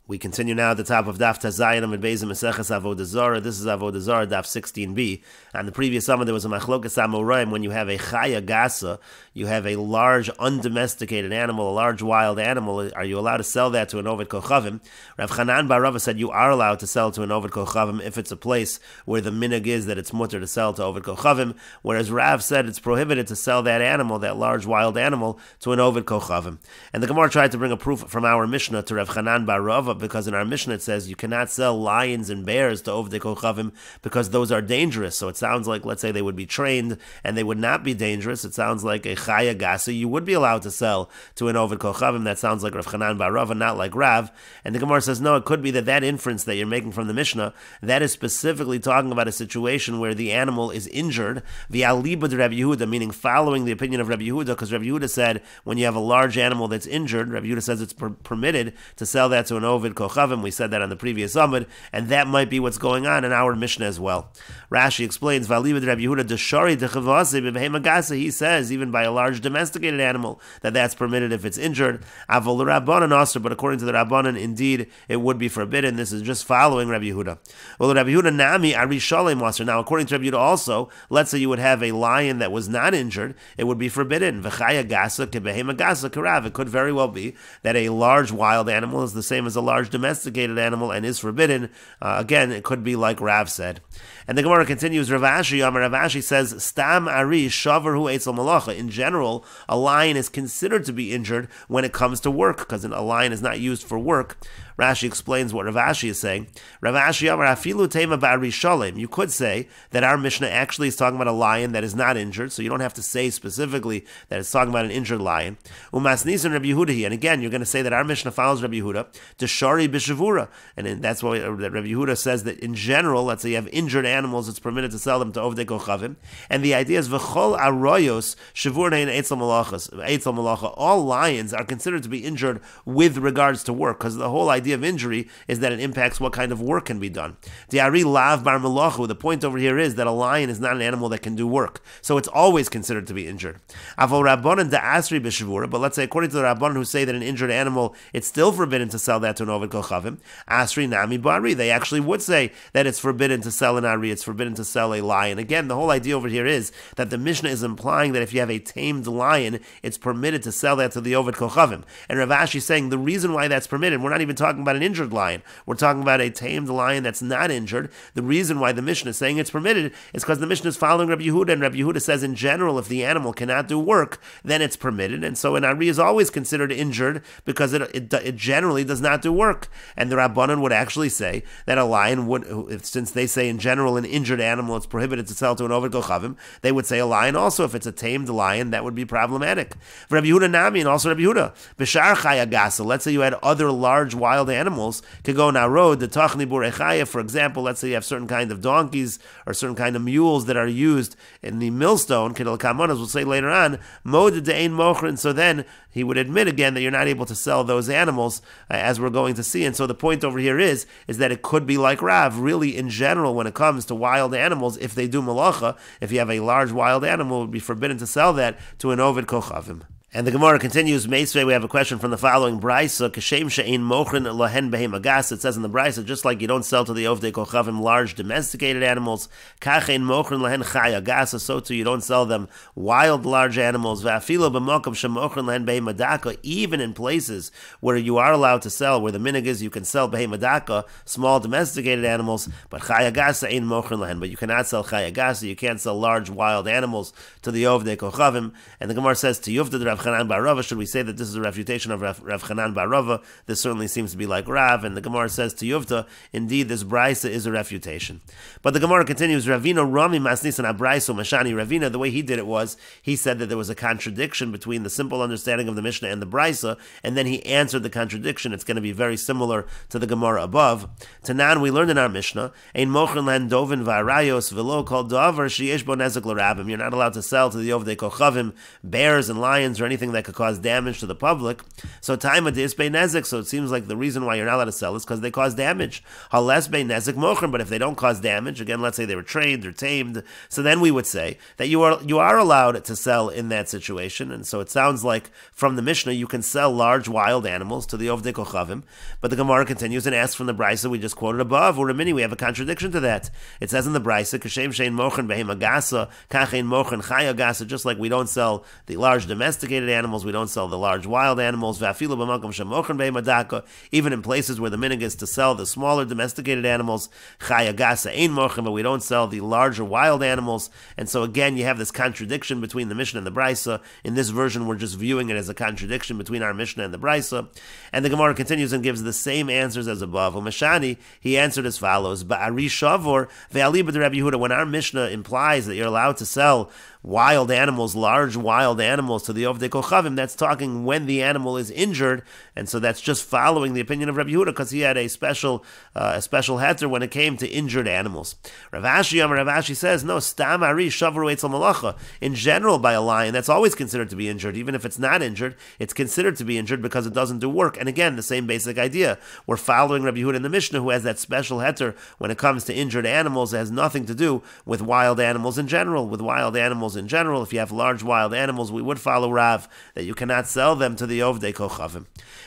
We continue now at the top of Daf Tazayim and Beis Meseches Avodah Zara. This is Avodah Zarah Daf 16b. On the previous summer, there was a machlokas amoraim. When you have a chaya gasa, you have a large undomesticated animal, a large wild animal. Are you allowed to sell that to an ovid kochavim? Rav Chanan bar Rava said you are allowed to sell to an ovid kochavim if it's a place where the minhag is that it's mutter to sell to ovid kochavim. Whereas Rav said it's prohibited to sell that animal, that large wild animal, to an ovid kochavim. And the Gemara tried to bring a proof from our Mishnah to Rav Chanan bar Rava, because in our Mishnah it says you cannot sell lions and bears to Ovdei Kochavim because those are dangerous. So it sounds like, let's say they would be trained and they would not be dangerous. It sounds like a Chaya Gasa you would be allowed to sell to an Oved Kochavim. That sounds like Rav Chanan bar Rava, not like Rav. And the Gemara says, no, it could be that inference that you're making from the Mishnah, that is specifically talking about a situation where the animal is injured, via Libud Rabbi Yehuda, meaning following the opinion of Rabbi Yehuda, because Rabbi Yehuda said when you have a large animal that's injured, Rabbi Yehuda says it's permitted to sell that to an Oved Kochavim. We said that on the previous Amud, and that might be what's going on in our Mishnah as well. Rashi explains, Valibud Rabbi Yehuda deshari dechavase b'behema gasa. He says even by a large domesticated animal that's permitted if it's injured. Avol Rabbanan also, but according to the Rabbanan, indeed it would be forbidden. This is just following Rabbi Yehuda. Well, Rabbi Yehuda nami ari shalem aser. Now, according to Rabbi Yehuda also, let's say you would have a lion that was not injured, it would be forbidden. V'chaya gasa kebehema gasa karav. It could very well be that a large wild animal is the same as a large domesticated animal and is forbidden. Again, it could be like Rav said. And the Gemara continues, Rav Ashi says, Stam Ari Shavarhu Eitzel Malacha. In general, a lion is considered to be injured when it comes to work, because a lion is not used for work. Rashi explains what Rav Ashi is saying. Rav Ashi Amar Afilu Tema Ba'ari Shalem. You could say that our Mishnah actually is talking about a lion that is not injured, so you don't have to say specifically that it's talking about an injured lion. Umas Nisan Rabbi Yehuda. And again, you're going to say that our Mishnah follows Rabbi Yehuda, Deshari B'Shavura. And that's why Rabbi Yehuda says that in general, let's say you have injured animals, it's permitted to sell them to Ovdei Kochavim. And the idea is V'chol Arroyos Shavurnein Eitzel Malacha. All lions are considered to be injured with regards to work, because the whole idea of injury is that it impacts what kind of work can be done. Diari Lav Bar Malachu. The point over here is that a lion is not an animal that can do work, so it's always considered to be injured. Avol Rabbanan Da'asri B'Shavura. But let's say according to the Rabbanan who say that an injured animal, it's still forbidden to sell that to an Oved Kochavim. Asri Nami Bari. They actually would say that it's forbidden to sell an Ari, it's forbidden to sell a lion. Again, the whole idea over here is that the Mishnah is implying that if you have a tamed lion, it's permitted to sell that to the Oved Kochavim. And Rav Ashi is saying the reason why that's permitted, we're not even talking about an injured lion, we're talking about a tamed lion that's not injured. The reason why the Mishnah is saying it's permitted is because the Mishnah is following Rabbi Yehuda, and Rabbi Yehuda says in general, if the animal cannot do work, then it's permitted. And so an Ari is always considered injured because it generally does not do work. And the Rabbanan would actually say that a lion would, since they say in general an injured animal it's prohibited to sell to an Oved Kochavim, they would say a lion also, if it's a tamed lion, that would be problematic. For Rabbi Yehuda Nami, and also Rabbi Yehuda, B'shar Chaya Gasa, let's say you had other large wild animals, could go narod, the Tachni Burechaya, for example, let's say you have certain kind of donkeys or certain kind of mules that are used in the millstone, Kedel Kamonas will say later on, Mod De'ein Mochrin, so then he would admit again that you're not able to sell those animals, as we're going to see. And so the point over here is that it could be like Rav, really in general, when it comes to wild animals, if they do malacha, if you have a large wild animal, it would be forbidden to sell that to an Oved Kochavim. And the Gemara continues, Meseches, we have a question from the following Brisa, Kashem she'ein mochrin lahen behema gas. It says in the Brisa, just like you don't sell to the Ovdei Kochavim large domesticated animals, kachein mochrin lahen chaya gas, so too you don't sell them wild large animals. Va'afilo b'mokum shemochrin lahen behema daka, even in places where you are allowed to sell, where the minhag is you can sell behema daka, small domesticated animals, but chaya gas ein mochrin lahen, but you cannot sell chaya gas, you can't sell large wild animals to the Ovdei Kochavim. And the Gemara says, to Yufta Rav Chanan bar Rava, should we say that this is a refutation of Rav Chanan bar Rava? This certainly seems to be like Rav, and the Gemara says to Yuvta, indeed this Brisa is a refutation. But the Gemara continues, Ravina Rami Masnisan Abraiso Mashani. Ravina, the way he did it was, he said that there was a contradiction between the simple understanding of the Mishnah and the Brisa, and then he answered the contradiction. It's going to be very similar to the Gemara above. Tanan, we learned in our Mishnah, Ein Mochrin Len Dovin V'Arayos V'lo Kol Davar Sheyesh Bo Nezek L'Rabim. You're not allowed to sell to the Ovdei Kochavim bears and lions or anything that could cause damage to the public. So time of dis bei nezek. So it seems like the reason why you're not allowed to sell is because they cause damage. Halas bei nezek mochen. But if they don't cause damage, again, let's say they were trained or tamed, so then we would say that you are allowed to sell in that situation. And so it sounds like from the Mishnah you can sell large wild animals to the Ovdei Kochavim. But the Gemara continues and asks from the Brisa we just quoted above, or Ramini, we have a contradiction to that. It says in the Brisa, Kashem shein mochen behema gasa, kachein mochen chaya gasa, just like we don't sell the large domesticated animals, we don't sell the large wild animals, va'afilu b'makom shemochen behema daka, even in places where the minhag is to sell the smaller domesticated animals, chaya gasa ein mochen, but we don't sell the larger wild animals. And so again, you have this contradiction between the Mishnah and the Brisa. In this version, we're just viewing it as a contradiction between our Mishnah and the Brisa. And the Gemara continues and gives the same answers as above. Umashani, he answered as follows: Ba'ari shavor ve'ali b'derab Yehuda. When our Mishnah implies that you're allowed to sell wild animals, large wild animals to the Ovdei Kochavim, that's talking when the animal is injured, and so that's just following the opinion of Rabbi Yehuda because he had a special heter when it came to injured animals. Rav Ashi says, no, stam ari shavru etzel malacha. In general, by a lion, that's always considered to be injured. Even if it's not injured, it's considered to be injured because it doesn't do work. And again, the same basic idea. We're following Rabbi Yehuda in the Mishnah, who has that special heter when it comes to injured animals. It has nothing to do with wild animals in general. With wild animals in general, if you have large wild animals, we would follow Rav that you cannot sell them to the Ovdei Kochavim.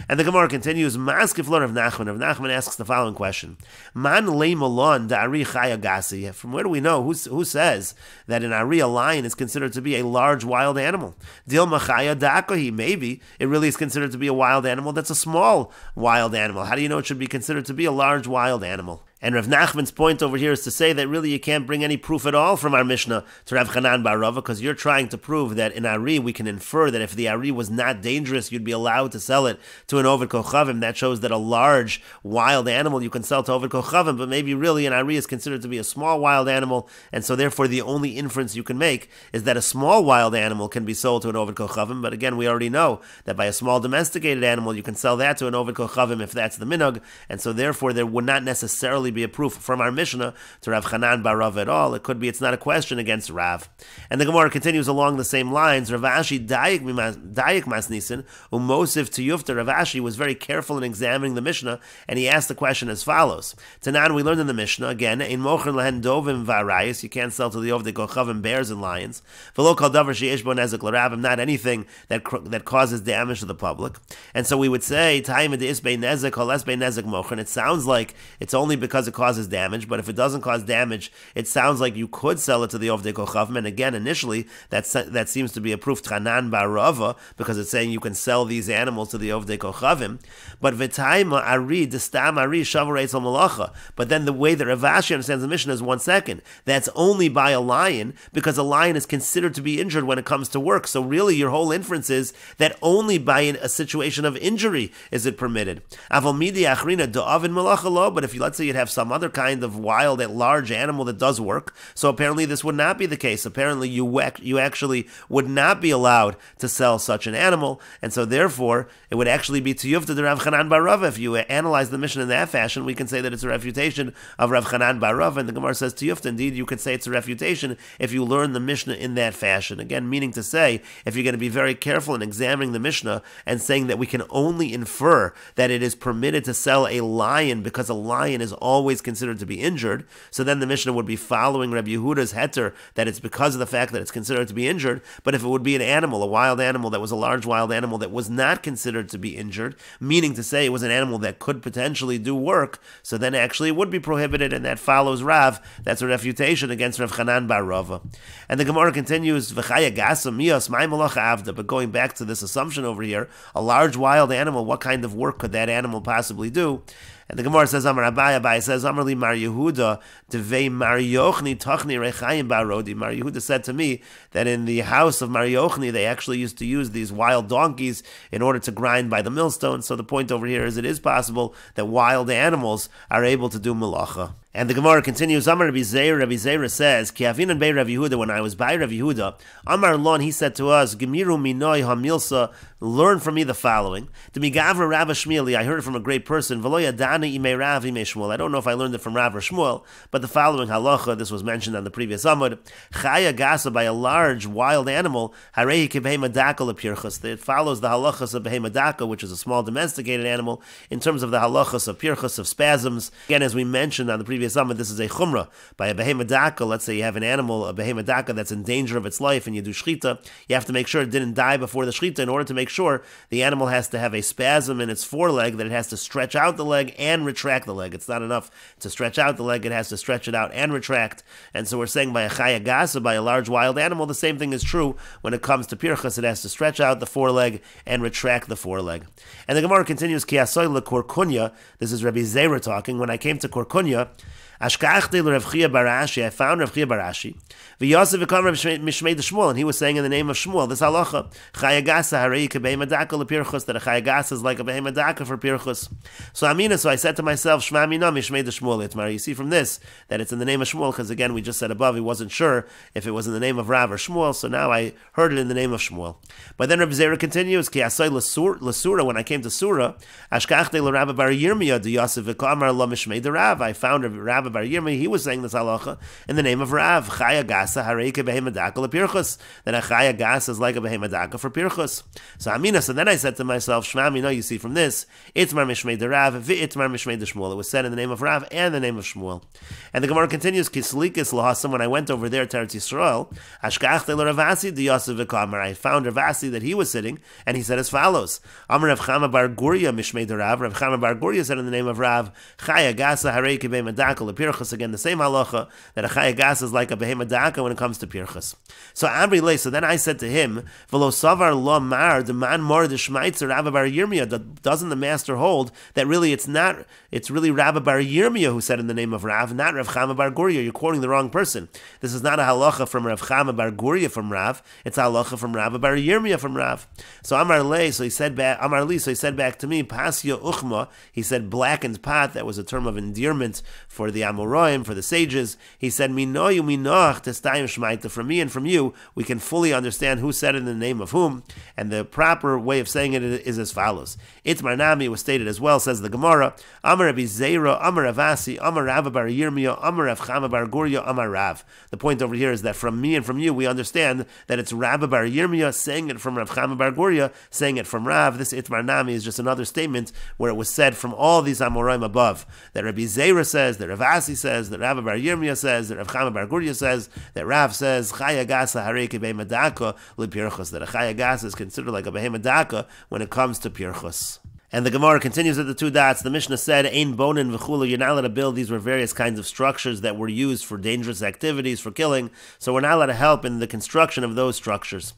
And the Gemara continues, Maskif Rav Nachman. Rav Nachman asks the following question: Man leimalon da'ari chaya gasi. From where do we know? Who says that an ari, a lion, is considered to be a large wild animal? Dilma chaya da'akohi. Maybe it really is considered to be a wild animal that's a small wild animal. How do you know it should be considered to be a large wild animal? And Rav Nachman's point over here is to say that really you can't bring any proof at all from our Mishnah to Rav Chanan bar Rava, because you're trying to prove that in Ari we can infer that if the Ari was not dangerous, you'd be allowed to sell it to an Oved Kochavim. That shows that a large wild animal you can sell to Oved Kochavim, but maybe really an Ari is considered to be a small wild animal, and so therefore the only inference you can make is that a small wild animal can be sold to an Oved Kochavim. But again, we already know that by a small domesticated animal you can sell that to an Oved Kochavim if that's the minhag, and so therefore there would not necessarily be a proof from our Mishnah to Rav Chanan bar Rav at all. It could be it's not a question against Rav. And the Gemara continues along the same lines. Rav Ashi dayik masnisin umosiv to yufta. Rav Ashi was very careful in examining the Mishnah, and he asked the question as follows. Tanan, we learned in the Mishnah again, in mocher lehen dovim varayis, you can't sell to the Ovdei Kochavim bears and lions. V'lo kol davar sheyesh bo nezek l'Rav, not anything that causes damage to the public. And so we would say ta'im de'is bei nezek holes bei nezek mocher. It sounds like it's only because it causes damage, but if it doesn't cause damage, it sounds like you could sell it to the Ovdei Kochavim. And again, initially, that seems to be a proof Chanan bar Rava, because it's saying you can sell these animals to the Ovdei Kochavim. But v'taima ari destam ari shavar eitzel malacha. But then the way that Rav Ashi understands the Mishnah is 1 second. That's only by a lion, because a lion is considered to be injured when it comes to work. So really, your whole inference is that only by a situation of injury is it permitted. Aval midi achrina da'avin malacha lo. But if let's say you'd have some other kind of wild, at large animal that does work, so apparently this would not be the case. Apparently you actually would not be allowed to sell such an animal, and so therefore it would actually be tiyufta de Rav Chanan bar Rava. If you analyze the Mishnah in that fashion, we can say that it's a refutation of Rav Chanan bar Rava, and the Gemara says tiyufta. Indeed, you could say it's a refutation if you learn the Mishnah in that fashion. Again, meaning to say, if you're going to be very careful in examining the Mishnah and saying that we can only infer that it is permitted to sell a lion because a lion is always considered to be injured, so then the Mishnah would be following Rabbi Yehuda's heter that it's because of the fact that it's considered to be injured. But if it would be an animal, a wild animal that was a large wild animal that was not considered to be injured, meaning to say it was an animal that could potentially do work, so then actually it would be prohibited, and that follows Rav. That's a refutation against Rav Chanan bar Rava. And the Gemara continues, V'chaya gasa miyos mai malacha avda. But going back to this assumption over here, a large wild animal, what kind of work could that animal possibly do? And the Gemara says, Amar Abai says, Amar li Mar Yehuda, Devei Mar Yochni Tochni Rechayim Barodi. Mar Yehuda said to me that in the house of Mar Yochni, they actually used to use these wild donkeys in order to grind by the millstone. So the point over here is it is possible that wild animals are able to do malacha. And the Gemara continues, Amar Rabbi Zera says, Ki avinan bei Rav Yehuda, when I was by Rav Yehuda, Amar Lon, he said to us, Gemiru minoi hamilsa, learn from me the following. Demigavra Rav Shmueli, I heard it from a great person, V'lo yadani imei Rav imei Shmuel. I don't know if I learned it from Rav or Shmuel, but the following halacha, this was mentioned on the previous Amud, Chaya gasa, by a large wild animal, Harehi kibehema daka lepirchas. It follows the halachas of behema daka, which is a small domesticated animal, in terms of the halachas of pirchas, of spasms. Again, as we mentioned on the previous Summit, this is a chumrah. By a behema daka, let's say you have an animal, a behema daka, that's in danger of its life, and you do shchita, you have to make sure it didn't die before the shchita. In order to make sure, the animal has to have a spasm in its foreleg, that it has to stretch out the leg and retract the leg. It's not enough to stretch out the leg, it has to stretch it out and retract. And so we're saying by a chaya gasa, by a large wild animal, the same thing is true when it comes to pirchas. It has to stretch out the foreleg and retract the foreleg. And the Gemara continues, Ki asoy lekorkunya, this is Rabbi Zera talking, when I came to Korkunya, Ashkachti Rav Chia Barashi, I found Rav Chia Barashi. V'Yosef v'kam Rav Mishmei de Shmuel, and he was saying in the name of Shmuel, this halacha, Chayagasa harei kebehema daka lepirchus, that a Chayagasa is like a behema daka for pirchus. So I said to myself, Shma mina Mishmei de Shmuel itmar. You see from this that it's in the name of Shmuel, because again we just said above he wasn't sure if it was in the name of Rav or Shmuel, so now I heard it in the name of Shmuel. But then Rav Zera continues, Ki asay l'sura, when I came to Surah, Ashkachti l'Rabba bar Yirmiyah de Yosef v'kamar lo Mishmei de Rav. I found Rabba bar Yirmiyah, he was saying this halacha in the name of Rav, Chaya gasa harei kebehema daka lepirchus, that a Chaya gasa is like a behema daka for pirchus. So then I said to myself, Shma mina, you see from this, Itmar Mishmei de Rav, v'itmar Mishmei de Shmuel. It was said in the name of Rav and the name of Shmuel. And the Gemara continues, Kislikis lahasam, when I went over there to Eretz Yisrael, Ashkachti l'Ravasi de Yosef v'kamar. I found Ravasi that he was sitting, and he said as follows, Amar Rav Chama bar Guria Mishmei de Rav. Rav Chama bar Guria said in the name of Rav, Chaya gasa harei kebehema daka lepirchus. Again, the same halacha, that a Chaya gasa is like a behema daka when it comes to pirchus. So Amri lei, so then I said to him, V'lo savar lo mar de man mor de shmaitzer Rabba bar Yirmiyah. Doesn't the master hold that really it's really Rabba bar Yirmiyah who said in the name of Rav, not Rav Chama bar Guria? You're quoting the wrong person. This is not a halacha from Rav Chama bar Guria from Rav. It's a halacha from Rabba bar Yirmiyah from Rav. So Amar lei, so he said back to me, Pasya uchma. He said blackened pot. That was a term of endearment for the Amoraim, for the sages. He said, Minoyu minoch testayim shmaita. From me and from you, we can fully understand who said it in the name of whom. And the proper way of saying it is as follows. Itmar nami was stated as well, says the Gemara, Amar Rabbi Zera, Amar Ravasi, Amar Rabba bar Yirmiyah, Amar Rav Chama bar Guria, Amar Rav. The point over here is that from me and from you, we understand that it's Rabba bar Yirmiyah saying it from Rav Chama bar Guria, saying it from Rav. This Itmar nami is just another statement where it was said from all these Amoraim above, that Rabbi Zera says, that Ravasi says, that Rabba bar Yirmiyah says, that Rav Chama bar Guria says, that Rav says, Chaya gasa harei kebehema daka lepirchus, that a Chaya gasa is considered like a behema daka when it comes to pirchus. And the Gemara continues at the two dots. The Mishnah said, Ein bonin v'chulu, you're not allowed to build. These were various kinds of structures that were used for dangerous activities, for killing. So we're not allowed to help in the construction of those structures.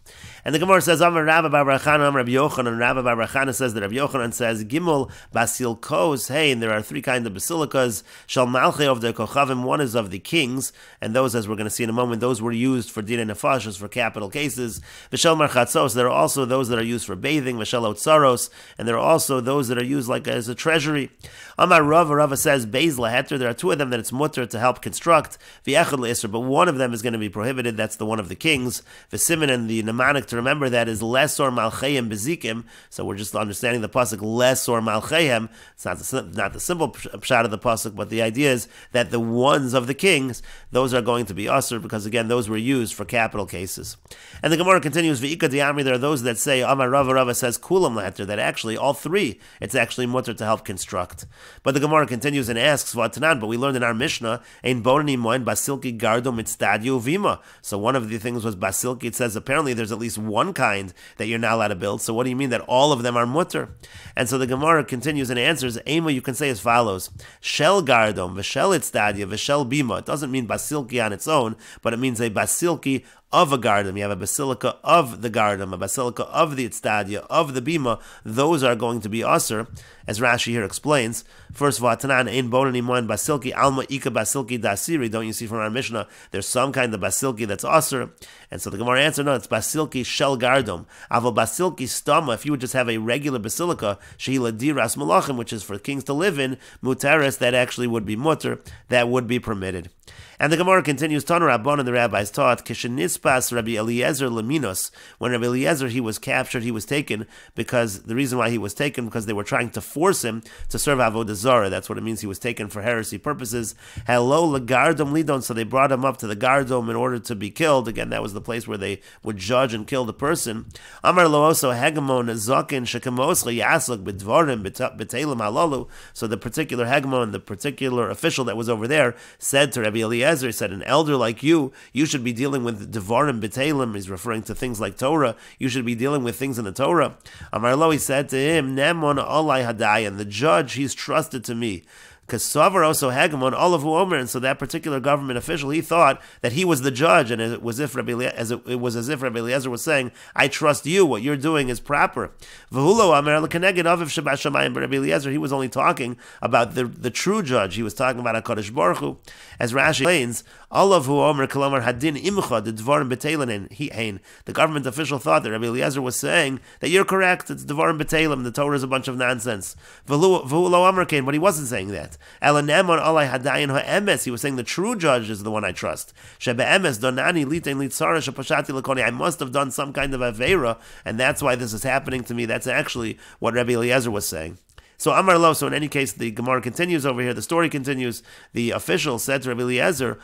And the Gemara says, Amar Rabba bar Chana, Amar Rabbi Yochanan. And Rabba bar Chana says that Rabbi Yochanan says, Gimel basilkos, hey, and there are three kinds of basilicas. Shal malchei of the kochavim, one is of the kings, and those, as we're going to see in a moment, those were used for dinei nefashos, for capital cases. V'shel marchatzos, there are also those that are used for bathing. V'shel otzaros, and there are also those that are used like as a treasury. Amar Rava says, Beis laheter, there are two of them that it's mutter to help construct. V'echad le'isr, but one of them is going to be prohibited. That's the one of the kings. V'simen, and the mnemonic to remember that is lesor malchayim bezikim. So we're just understanding the pasuk lesor malchayim. It's not the simple pshat of the pasuk, but the idea is that the ones of the kings, those are going to be usher, because again, those were used for capital cases. And the Gemara continues, V'ika diamri, there are those that say, Amar Rava says kulam laheter, that actually all three, it's actually mutter to help construct. But the Gemara continues and asks, V'atanan, but we learned in our Mishnah, Ein bonani moin basilki gardo mitstadio vima. So one of the things was basilki. It says apparently there's at least one kind that you're not allowed to build. So what do you mean that all of them are mutter? And so the Gemara continues and answers, Ema, you can say as follows, Shel gardom, v'shel itstadia, v'shel bima. It doesn't mean basilki on its own, but it means a basilki of a garden, you have a basilica of the garden, a basilica of the itztadia, of the bima, those are going to be aser, as Rashi here explains. First of all, Tanan ein bonani moin basilki alma ika basilki dasiri. Don't you see from our Mishnah, there's some kind of basilki that's aser, and so the Gemara answered, no, it's basilki shel gardom. Aval basilki stama, if you would just have a regular basilica, shehila diras malachim, which is for kings to live in, mutaris, that actually would be mutter, that would be permitted. And the Gemara continues, Tanu Rabban, and the rabbis taught, Kishenispas Rabbi Eliezer Leminos, when Rabbi Eliezer, he was captured, he was taken, because the reason why he was taken, because they were trying to force him to serve Avodah Zara. That's what it means, he was taken for heresy purposes. Hello, Lagardom Lidon, so they brought him up to the Gardom in order to be killed. Again, that was the place where they would judge and kill the person. Amar Looso Hegemon Zakin Shekemosle Yasluk Bidvarim B'Telim Halalu. So the particular Hegemon, the particular official that was over there, said to Rabbi Eliezer, he said, an elder like you should be dealing with Devarim B'Telim. He's referring to things like Torah. You should be dealing with things in the Torah. Amar Lo, he said to him, Nemon Olai Hadayan, the judge, he's trusted to me. Because Savar also Hegemon, all of who Omer, and so that particular government official, he thought that he was the judge, and it was as if Rabbi Eliezer was saying, I trust you, what you're doing is proper. V'hulo Amer l'keneged aviv shebashamayim, but Rabbi Eliezer, he was only talking about the true judge, he was talking about HaKadosh Baruch Hu. As Rashi explains, all of who Omer Kalomar Hadin Imcha, the Dvarim B'Teilim Hein. The government official thought that Rabbi Eliezer was saying that you're correct, it's Dvarim B'Teilim, the Torah is a bunch of nonsense. V'hulo Omer Kain, but he wasn't saying that. He was saying the true judge is the one I trust. I must have done some kind of aveira, and that's why this is happening to me. That's actually what Rabbi Eliezer was saying. So Amar Lo, so in any case, the Gemara continues over here, the story continues. The official said to Rabbi Eliezer,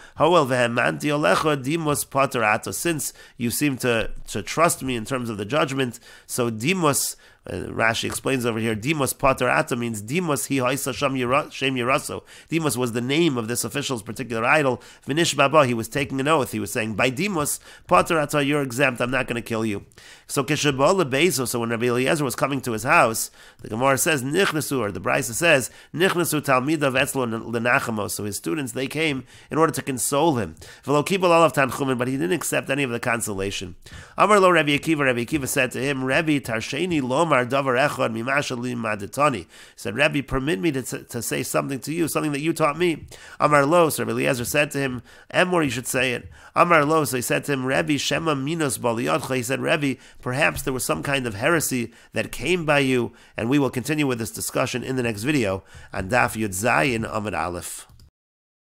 since you seem to trust me in terms of the judgment, so Dimos, Rashi explains over here, Dimos Pater Ata means Dimos Hi Haisa Shem Yeraso. Dimos was the name of this official's particular idol. Vinish Baba, he was taking an oath. He was saying, by Dimos Pater Ata, you're exempt. I'm not going to kill you. So Keshabal Bezo. So when Rabbi Eliezer was coming to his house, the Gemara says Nichnasu, or the Brisa says Nichnasu Talmidav Etzlo Lenachamos. So his students, they came in order to console him. V'lo kibul alav tanchumin, but he didn't accept any of the consolation. Amar Lo Rabbi Akiva. Rabbi Akiva said to him, Rabbi Tarsheni Lomar Davar Echad Mimashali Madetani. He said, Rabbi, permit me to say something to you, something that you taught me. Amar Lo. So Rabbi Eliezer said to him, Emor, you should say it. Amar Lo. So he said to him, Rabbi Shema Minos Baliyadcha. He said, Rabbi, perhaps there was some kind of heresy that came by you, and we will continue with this discussion in the next video on Daf Yud Zayin Amud Aleph.